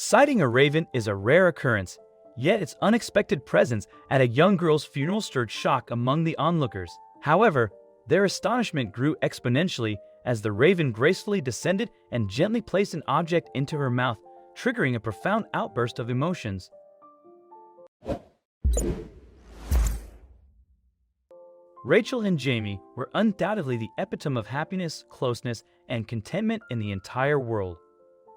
Sighting a raven is a rare occurrence, yet its unexpected presence at a young girl's funeral stirred shock among the onlookers. However, their astonishment grew exponentially as the raven gracefully descended and gently placed an object into her mouth, triggering a profound outburst of emotions. Rachel and Jamie were undoubtedly the epitome of happiness, closeness, and contentment in the entire world.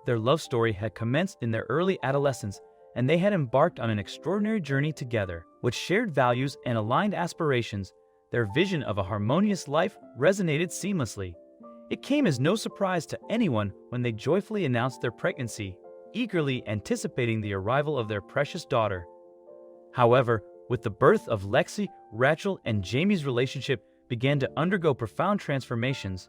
Their love story had commenced in their early adolescence, and they had embarked on an extraordinary journey together. With shared values and aligned aspirations, their vision of a harmonious life resonated seamlessly. It came as no surprise to anyone when they joyfully announced their pregnancy, eagerly anticipating the arrival of their precious daughter. However, with the birth of Lexi, Rachel and Jamie's relationship began to undergo profound transformations.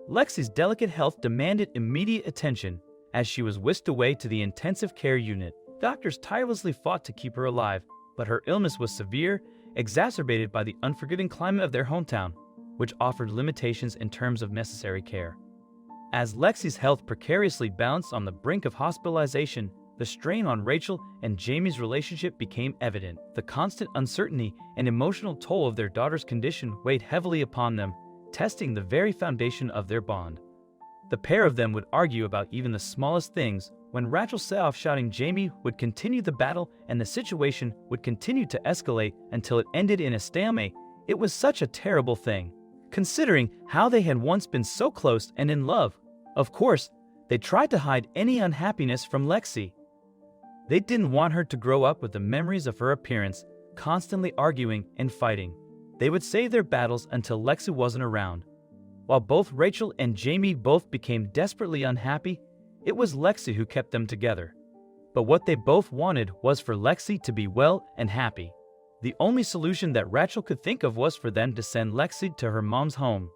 Lexi's delicate health demanded immediate attention, as she was whisked away to the intensive care unit. Doctors tirelessly fought to keep her alive, but her illness was severe, exacerbated by the unforgiving climate of their hometown, which offered limitations in terms of necessary care. As Lexi's health precariously balanced on the brink of hospitalization, the strain on Rachel and Jamie's relationship became evident. The constant uncertainty and emotional toll of their daughter's condition weighed heavily upon them, testing the very foundation of their bond. The pair of them would argue about even the smallest things. When Rachel set off shouting, Jamie would continue the battle and the situation would continue to escalate until it ended in a stalemate. It was such a terrible thing, considering how they had once been so close and in love. Of course, they tried to hide any unhappiness from Lexi. They didn't want her to grow up with the memories of her appearance, constantly arguing and fighting. They would save their battles until Lexi wasn't around. While both Rachel and Jamie both became desperately unhappy, it was Lexi who kept them together. But what they both wanted was for Lexi to be well and happy. The only solution that Rachel could think of was for them to send Lexi to her mom's home.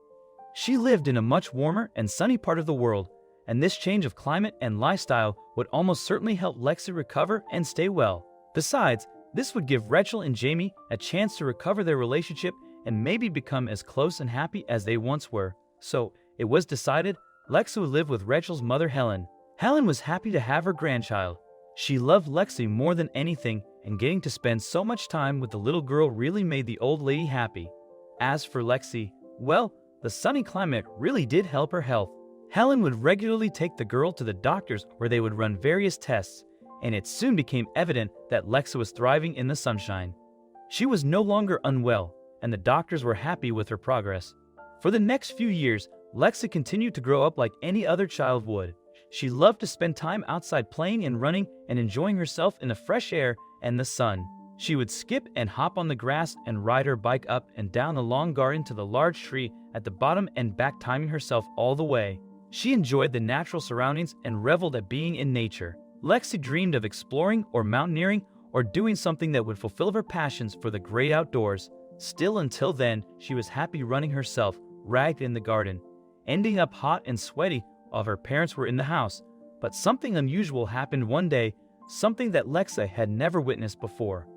She lived in a much warmer and sunny part of the world, and this change of climate and lifestyle would almost certainly help Lexi recover and stay well. Besides, this would give Rachel and Jamie a chance to recover their relationship and maybe become as close and happy as they once were. So, it was decided Lexi would live with Rachel's mother, Helen. Helen was happy to have her grandchild. She loved Lexi more than anything, and getting to spend so much time with the little girl really made the old lady happy. As for Lexi, well, the sunny climate really did help her health. Helen would regularly take the girl to the doctors where they would run various tests, and it soon became evident that Lexi was thriving in the sunshine. She was no longer unwell, and the doctors were happy with her progress. For the next few years, Lexi continued to grow up like any other child would. She loved to spend time outside playing and running and enjoying herself in the fresh air and the sun. She would skip and hop on the grass and ride her bike up and down the long garden to the large tree at the bottom and back, timing herself all the way. She enjoyed the natural surroundings and reveled at being in nature. Lexi dreamed of exploring or mountaineering or doing something that would fulfill her passions for the great outdoors. Still, until then, she was happy running herself, ragged in the garden, ending up hot and sweaty while her parents were in the house. But something unusual happened one day, something that Lexi had never witnessed before.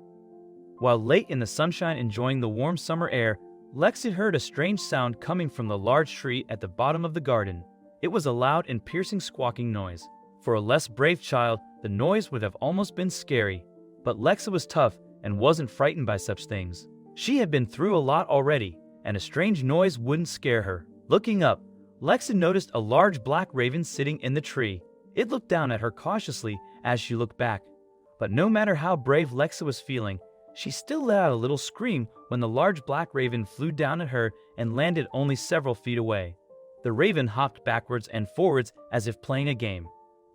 While late in the sunshine enjoying the warm summer air, Lexi heard a strange sound coming from the large tree at the bottom of the garden. It was a loud and piercing squawking noise. For a less brave child, the noise would have almost been scary. But Lexi was tough and wasn't frightened by such things. She had been through a lot already, and a strange noise wouldn't scare her. Looking up, Lexi noticed a large black raven sitting in the tree. It looked down at her cautiously as she looked back. But no matter how brave Lexi was feeling, she still let out a little scream when the large black raven flew down at her and landed only several feet away. The raven hopped backwards and forwards as if playing a game.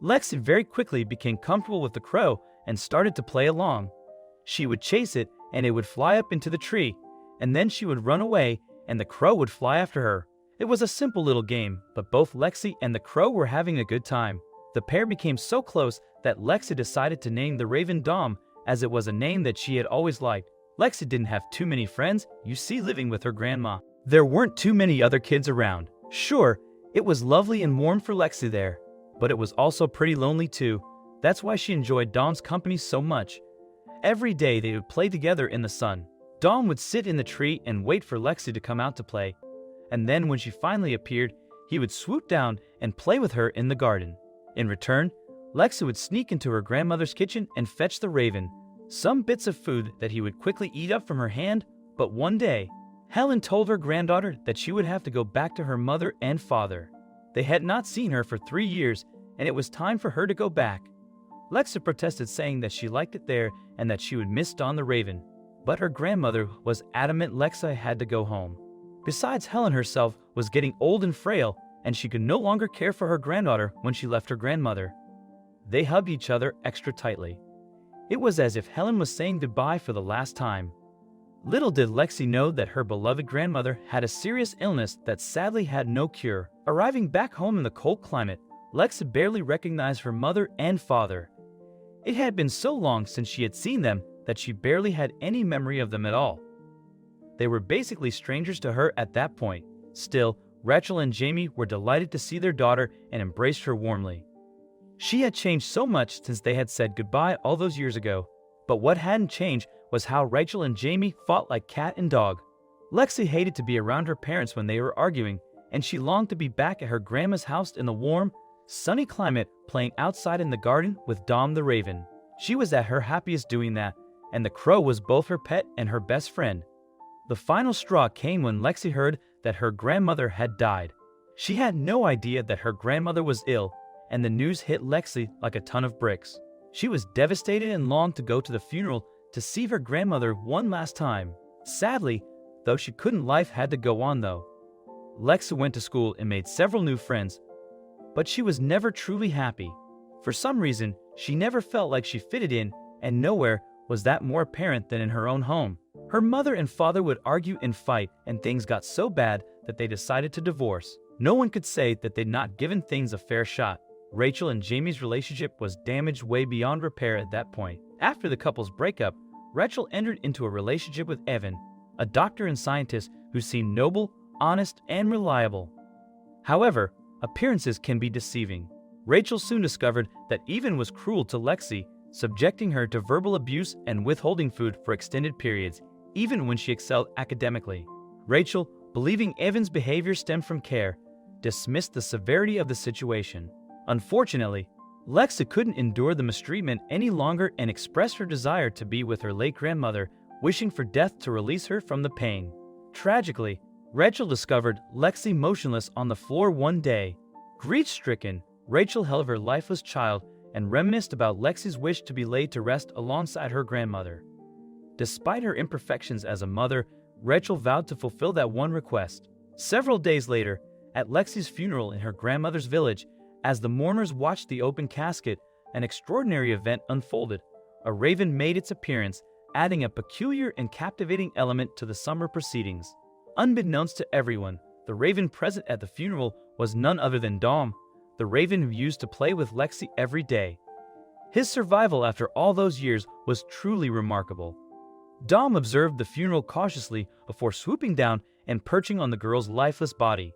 Lexi very quickly became comfortable with the crow and started to play along. She would chase it and it would fly up into the tree, and then she would run away and the crow would fly after her. It was a simple little game, but both Lexi and the crow were having a good time. The pair became so close that Lexi decided to name the raven Dom, as it was a name that she had always liked. Lexi didn't have too many friends, you see, living with her grandma. There weren't too many other kids around. Sure, it was lovely and warm for Lexi there, but it was also pretty lonely too. That's why she enjoyed Dom's company so much. Every day they would play together in the sun. Dom would sit in the tree and wait for Lexi to come out to play. And then when she finally appeared, he would swoop down and play with her in the garden. In return, Lexi would sneak into her grandmother's kitchen and fetch the raven some bits of food that he would quickly eat up from her hand. But one day, Helen told her granddaughter that she would have to go back to her mother and father. They had not seen her for 3 years, and it was time for her to go back. Lexi protested, saying that she liked it there and that she would miss Don the raven. But her grandmother was adamant Lexi had to go home. Besides, Helen herself was getting old and frail, and she could no longer care for her granddaughter when she left her grandmother. They hugged each other extra tightly. It was as if Helen was saying goodbye for the last time. Little did Lexi know that her beloved grandmother had a serious illness that sadly had no cure. Arriving back home in the cold climate, Lexi barely recognized her mother and father. It had been so long since she had seen them that she barely had any memory of them at all. They were basically strangers to her at that point. Still, Rachel and Jamie were delighted to see their daughter and embraced her warmly. She had changed so much since they had said goodbye all those years ago. But what hadn't changed was how Rachel and Jamie fought like cat and dog. Lexi hated to be around her parents when they were arguing, and she longed to be back at her grandma's house in the warm, sunny climate, playing outside in the garden with Dom the raven. She was at her happiest doing that, and the crow was both her pet and her best friend. The final straw came when Lexi heard that her grandmother had died. She had no idea that her grandmother was ill, and the news hit Lexi like a ton of bricks. She was devastated and longed to go to the funeral to see her grandmother one last time. Sadly, though she couldn't, life had to go on though. Lexi went to school and made several new friends, but she was never truly happy. For some reason, she never felt like she fitted in, and nowhere was that more apparent than in her own home. Her mother and father would argue and fight, and things got so bad that they decided to divorce. No one could say that they'd not given things a fair shot. Rachel and Jamie's relationship was damaged way beyond repair at that point. After the couple's breakup, Rachel entered into a relationship with Evan, a doctor and scientist who seemed noble, honest, and reliable. However, appearances can be deceiving. Rachel soon discovered that Evan was cruel to Lexi, subjecting her to verbal abuse and withholding food for extended periods, even when she excelled academically. Rachel, believing Evan's behavior stemmed from care, dismissed the severity of the situation. Unfortunately, Lexi couldn't endure the mistreatment any longer and expressed her desire to be with her late grandmother, wishing for death to release her from the pain. Tragically, Rachel discovered Lexi motionless on the floor one day. Grief-stricken, Rachel held her lifeless child and reminisced about Lexi's wish to be laid to rest alongside her grandmother. Despite her imperfections as a mother, Rachel vowed to fulfill that one request. Several days later, at Lexi's funeral in her grandmother's village, as the mourners watched the open casket, an extraordinary event unfolded. A raven made its appearance, adding a peculiar and captivating element to the summer proceedings. Unbeknownst to everyone, the raven present at the funeral was none other than Dom, the raven who used to play with Lexi every day. His survival after all those years was truly remarkable. Dom observed the funeral cautiously before swooping down and perching on the girl's lifeless body.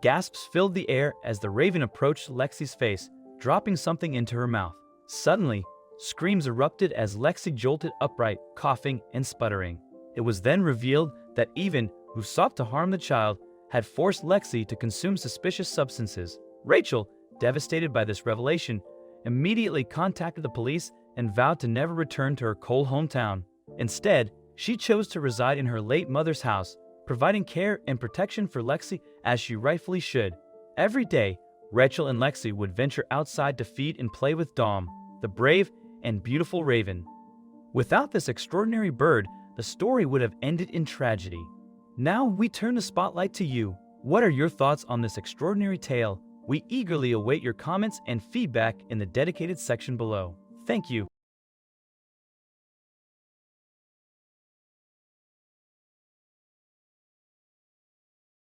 Gasps filled the air as the raven approached Lexi's face, dropping something into her mouth. Suddenly, screams erupted as Lexi jolted upright, coughing and sputtering. It was then revealed that Evan, who sought to harm the child, had forced Lexi to consume suspicious substances. Rachel, devastated by this revelation, immediately contacted the police and vowed to never return to her cold hometown. Instead, she chose to reside in her late mother's house, providing care and protection for Lexi as she rightfully should. Every day, Rachel and Lexi would venture outside to feed and play with Dom, the brave and beautiful raven. Without this extraordinary bird, the story would have ended in tragedy. Now we turn the spotlight to you. What are your thoughts on this extraordinary tale? We eagerly await your comments and feedback in the dedicated section below. Thank you.